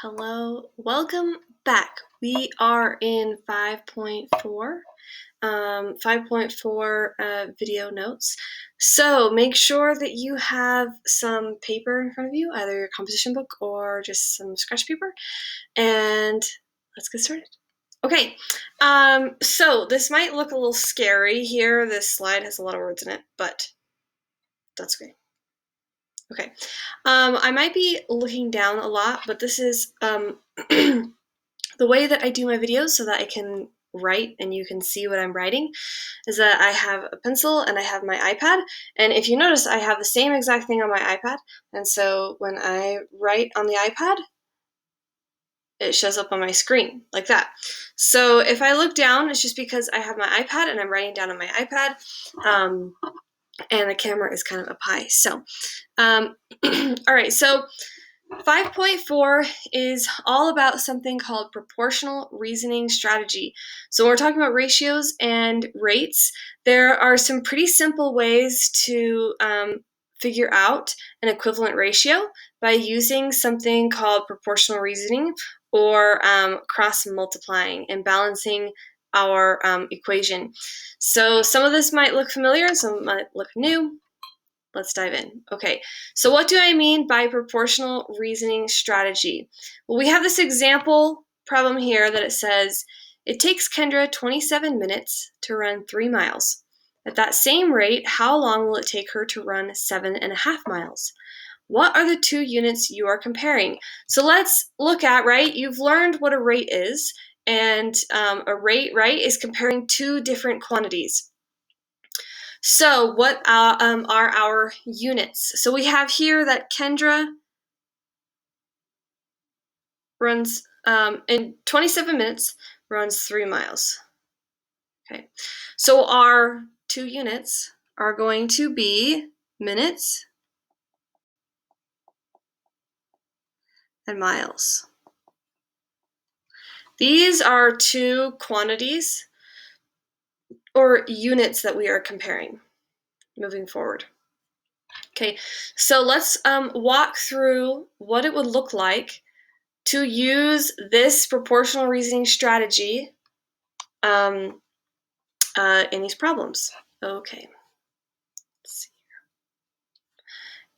Hello, welcome back. We are in 5.4, 5.4 video notes. So make sure that you have some paper in front of you, either your composition book or just some scratch paper, and let's get started. Okay, so this might look a little scary here. This slide has a lot of words in it, but that's great. Okay, I might be looking down a lot, but this is the way that I do my videos so that I can write and you can see what I'm writing is that I have a pencil and I have my iPad. And if you notice, I have the same exact thing on my iPad. And so when I write on the iPad, it shows up on my screen like that. So if I look down, it's just because I have my iPad and I'm writing down on my iPad. And the camera is kind of up high. So, all right, so 5.4 is all about something called proportional reasoning strategy. So when we're talking about ratios and rates, there are some pretty simple ways to figure out an equivalent ratio by using something called proportional reasoning or cross-multiplying and balancing our equation. So some of this might look familiar and some might look new. Let's dive in. Okay, so what do I mean by proportional reasoning strategy? Well, we have this example problem here that it says, it takes Kendra 27 minutes to run 3 miles. At that same rate, how long will it take her to run 7.5 miles? What are the two units you are comparing? So let's look at, right, you've learned what a rate is, and a rate, right, is comparing two different quantities. So what are our units? So we have here that Kendra runs, in 27 minutes, runs 3 miles. Okay, so our two units are going to be minutes and miles. These are two quantities or units that we are comparing moving forward. Okay, so let's walk through what it would look like to use this proportional reasoning strategy in these problems. Okay, let's see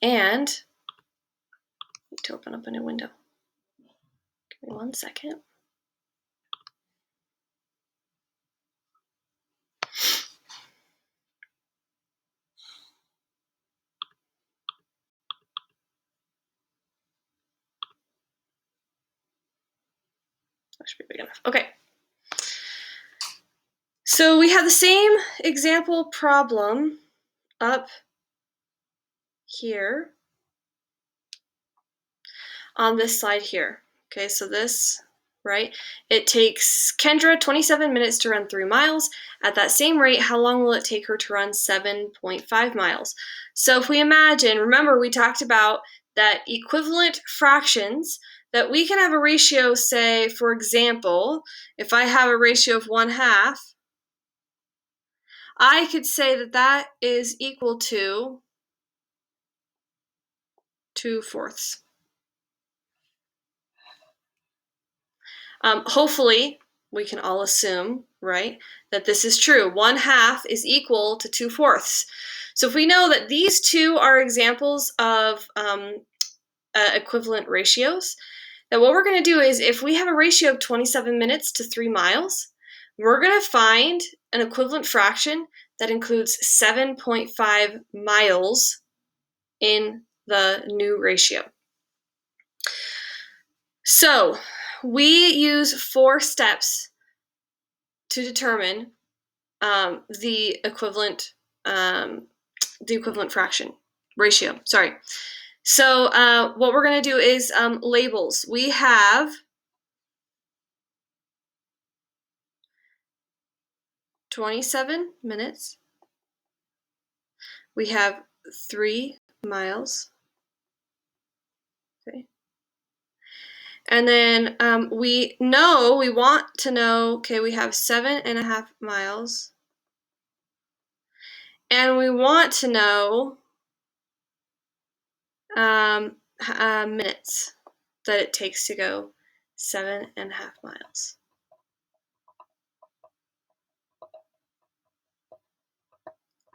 here. And I need to open up a new window. Give me 1 second. That should be big enough. Okay. So we have the same example problem up here on this slide here. Okay, so this, right? It takes Kendra 27 minutes to run 3 miles. At that same rate, how long will it take her to run 7.5 miles? So if we imagine, remember we talked about that equivalent fractions, that we can have a ratio, say, for example, if I have a ratio of 1/2, I could say that that is equal to 2/4. Hopefully, we can all assume, right, that this is true. 1/2 is equal to 2/4. So if we know that these two are examples of equivalent ratios, then what we're going to do is if we have a ratio of 27 minutes to 3 miles, we're going to find an equivalent fraction that includes 7.5 miles in the new ratio. So we use 4 steps to determine the equivalent fraction ratio. Sorry. So what we're going to do is labels. We have 27 minutes. We have 3 miles. Okay. And then we want to know, okay, we have 7.5 miles. And we want to know minutes that it takes to go 7.5 miles.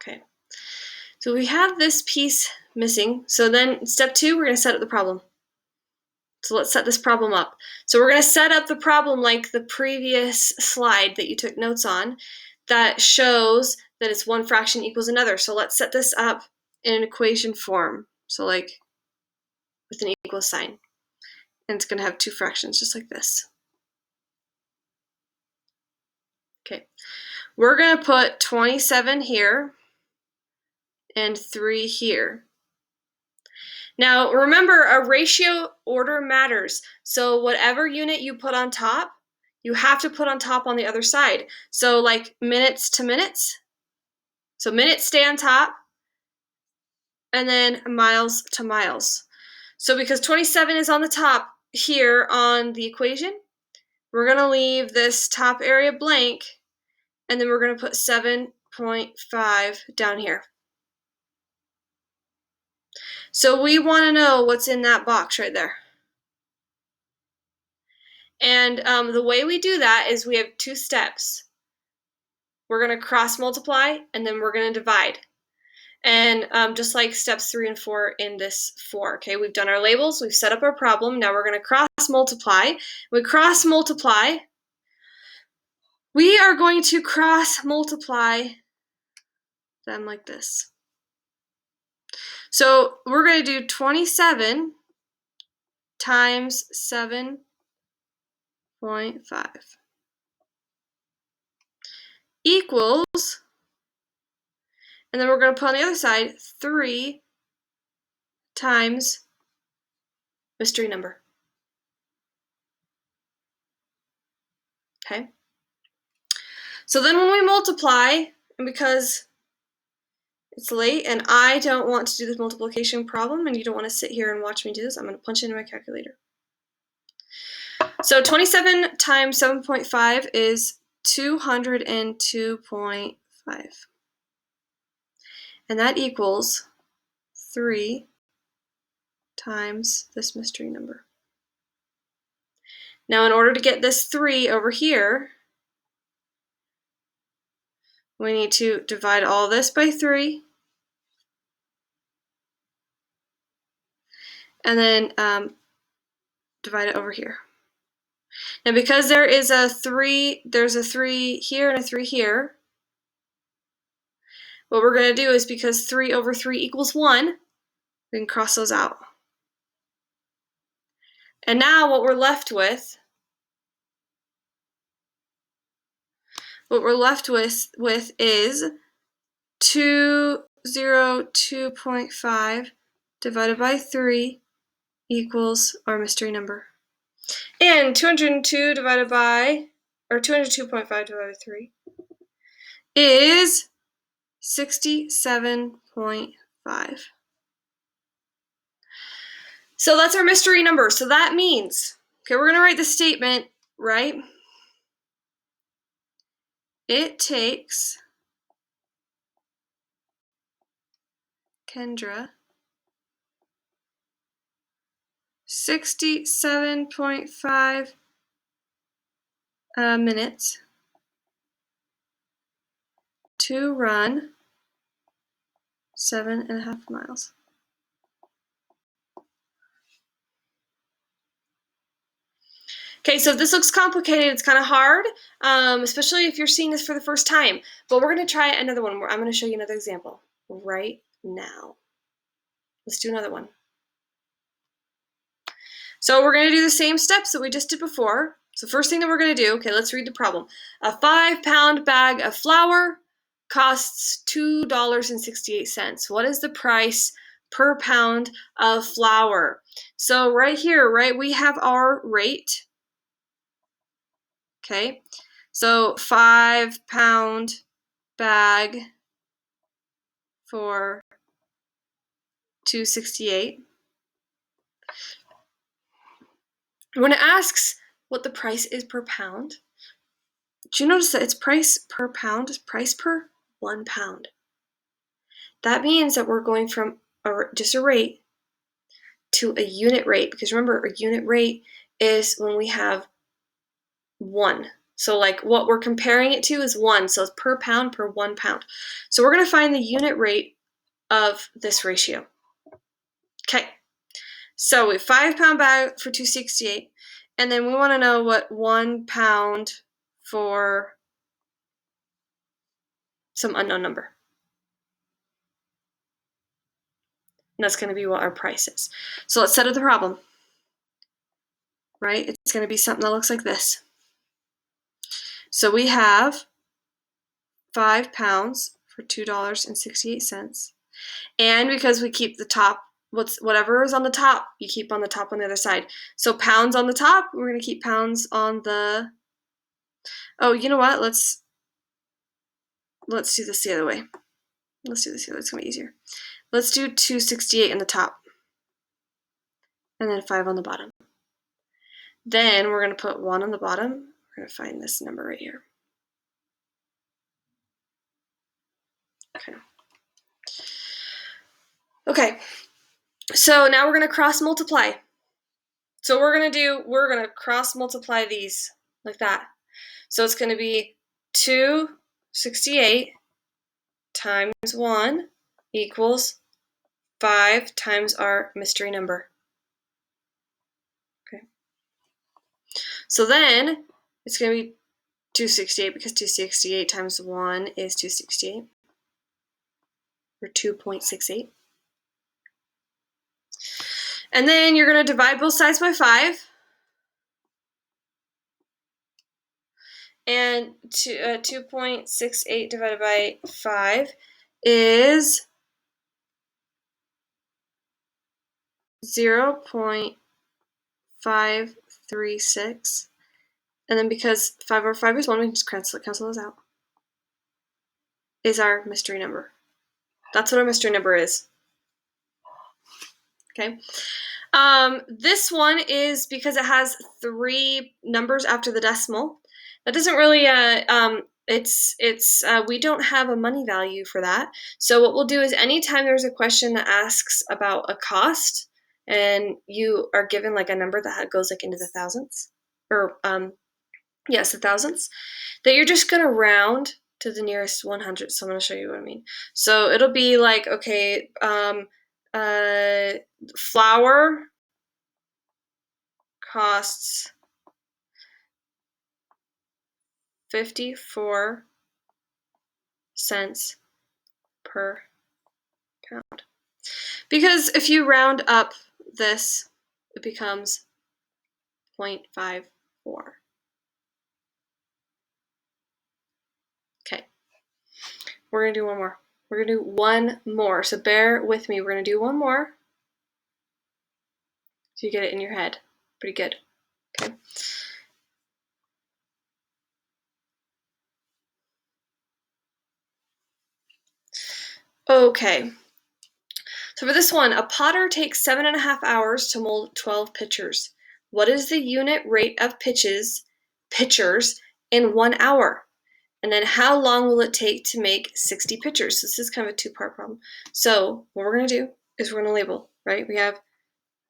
Okay, so we have this piece missing. So then step 2, we're going to set up the problem. So let's set this problem up. So we're going to set up the problem like the previous slide that you took notes on that shows that it's one fraction equals another. So let's set this up in an equation form. So like with an equal sign. And it's going to have 2 fractions just like this. Okay, we're going to put 27 here and 3 here. Now remember, a ratio order matters. So whatever unit you put on top, you have to put on top on the other side. So like minutes to minutes. So minutes stay on top, and then miles to miles. So because 27 is on the top here on the equation, we're going to leave this top area blank, and then we're going to put 7.5 down here. So we want to know what's in that box right there. And the way we do that is we have 2 steps. We're going to cross multiply, and then we're going to divide. And just like steps 3 and 4 in this 4, okay, we've done our labels, we've set up our problem. Now we're going to cross multiply. We cross multiply. We are going to cross multiply them like this. So we're going to do 27 times 7.5 equals, and then we're going to put on the other side 3 times mystery number. Okay. So then when we multiply, and because it's late and I don't want to do this multiplication problem and you don't want to sit here and watch me do this, I'm going to punch it into my calculator. So 27 times 7.5 is 202.5. And that equals 3 times this mystery number. Now in order to get this 3 over here, we need to divide all this by 3. And then divide it over here. Now because there is a 3, there's a 3 here and a 3 here, what we're going to do is, because 3 over 3 equals 1, we can cross those out. And now what we're left with is 202.5 divided by 3 equals our mystery number. And 202.5 divided by 3 is 67.5. So that's our mystery number. So that means, okay, we're going to write the statement, right? It takes Kendra 67.5 minutes to run 7.5 miles. Okay, so if this looks complicated, it's kind of hard, especially if you're seeing this for the first time. But we're going to try another one. I'm going to show you another example right now. Let's do another one. So we're going to do the same steps that we just did before. So first thing that we're going to do, okay, let's read the problem. A 5-pound bag of flour costs $2.68. What is the price per pound of flour? So right here, right, we have our rate. Okay, so 5-pound bag for $2.68. When it asks what the price is per pound, do you notice that it's price per pound is price per 1 pound? That means that we're going from just a rate to a unit rate, because remember, a unit rate is when we have 1. So like what we're comparing it to is 1. So it's per pound per 1 pound. So we're going to find the unit rate of this ratio. Okay. So we have 5 pound bag for $2.68. And then we want to know what 1 pound for some unknown number. And that's going to be what our price is. So let's set up the problem. Right? It's going to be something that looks like this. So we have 5 pounds for $2.68. And because we keep the top, whatever is on the top, you keep on the top on the other side. So pounds on the top, we're going to keep pounds on the, oh, you know what? Let's do this the other way. Let's do this the other way. It's going to be easier. Let's do 268 on the top. And then 5 on the bottom. Then we're going to put 1 on the bottom. We're going to find this number right here. Okay. Okay. So now we're going to cross multiply. So we're going to cross multiply these like that. So it's going to be 268 times 1 equals 5 times our mystery number. Okay. So then it's going to be 268 because 268 times 1 is 268, or 2.68. And then you're going to divide both sides by 5. And 2.68 divided by 5 is 0.536. And then because 5 over 5 is 1, we can just cancel those out. Is our mystery number. That's what our mystery number is. Okay. This one is because it has 3 numbers after the decimal. That doesn't really, we don't have a money value for that. So what we'll do is anytime there's a question that asks about a cost and you are given like a number that goes like into the thousands, or yes, the thousands, that you're just going to round to the nearest 100. So I'm going to show you what I mean. So it'll be like, okay, flour costs 54 cents per pound. Because if you round up this, it becomes 0.54. Okay. We're going to do one more. We're going to do one more. So bear with me. We're going to do one more. So you get it in your head. Pretty good. Okay. Okay. So for this one, a potter takes 7.5 hours to mold 12 pitchers. What is the unit rate of pitchers in 1 hour? And then how long will it take to make 60 pitchers? So this is kind of a 2-part problem. So what we're going to do is we're going to label, right? We have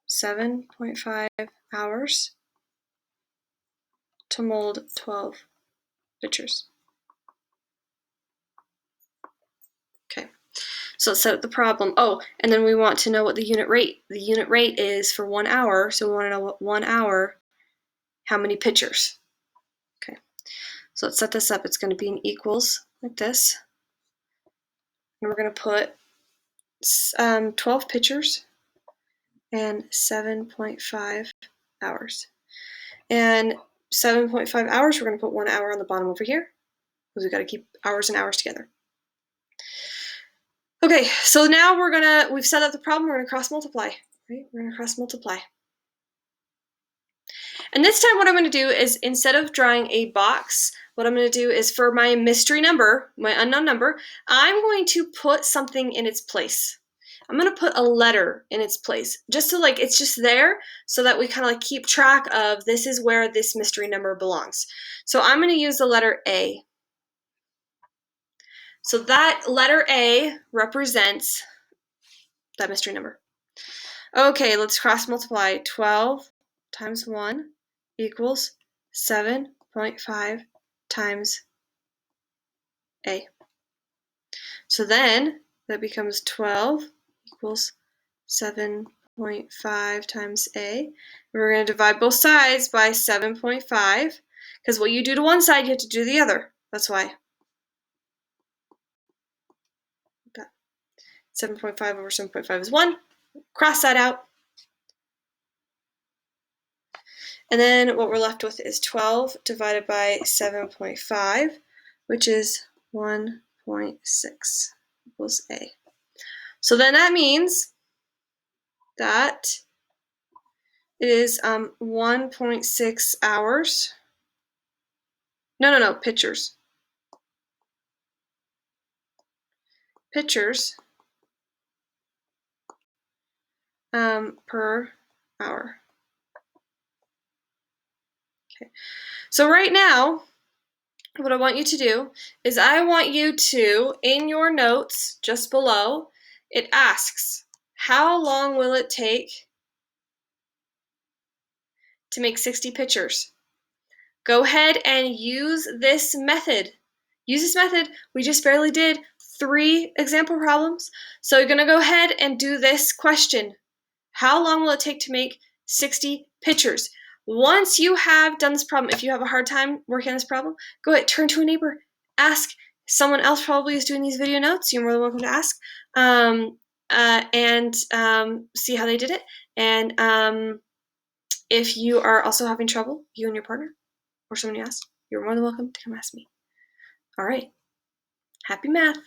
7.5 hours to mold 12 pitchers. Okay. So let's set up the problem. Oh, and then we want to know what the unit rate. The unit rate is for 1 hour. So we want to know what 1 hour, how many pitchers. Okay. So let's set this up. It's going to be an equals like this. And we're going to put 12 pitchers and 7.5 hours. And 7.5 hours, we're going to put 1 hour on the bottom over here because we've got to keep hours and hours together. Okay, so now we've set up the problem, we're going to cross multiply, right? We're going to cross multiply. And this time what I'm going to do is, instead of drawing a box, what I'm going to do is for my mystery number, my unknown number, I'm going to put something in its place. I'm going to put a letter in its place, just so it's just there so that we kind of keep track of this is where this mystery number belongs. So I'm going to use the letter A. So that letter A represents that mystery number. Okay, let's cross multiply. 12 times 1 equals 7.5 times A. So then that becomes 12 equals 7.5 times A. We're going to divide both sides by 7.5 because what you do to one side, you have to do to the other. That's why. Okay. 7.5 over 7.5 is 1. Cross that out. And then what we're left with is 12 divided by 7.5, which is 1.6 equals A. So then that means that it is 1.6 hours. No, pictures. Pictures per hour. Okay. So right now, what I want you to do is I want you to, in your notes just below, it asks, how long will it take to make 60 pictures? Go ahead and use this method. Use this method. We just barely did 3 example problems. So you're going to go ahead and do this question. How long will it take to make 60 pictures? Once you have done this problem, if you have a hard time working on this problem, go ahead, turn to a neighbor, ask. Someone else probably is doing these video notes. You're more than welcome to ask, and see how they did it. And if you are also having trouble, you and your partner, or someone you asked, you're more than welcome to come ask me. All right. Happy math.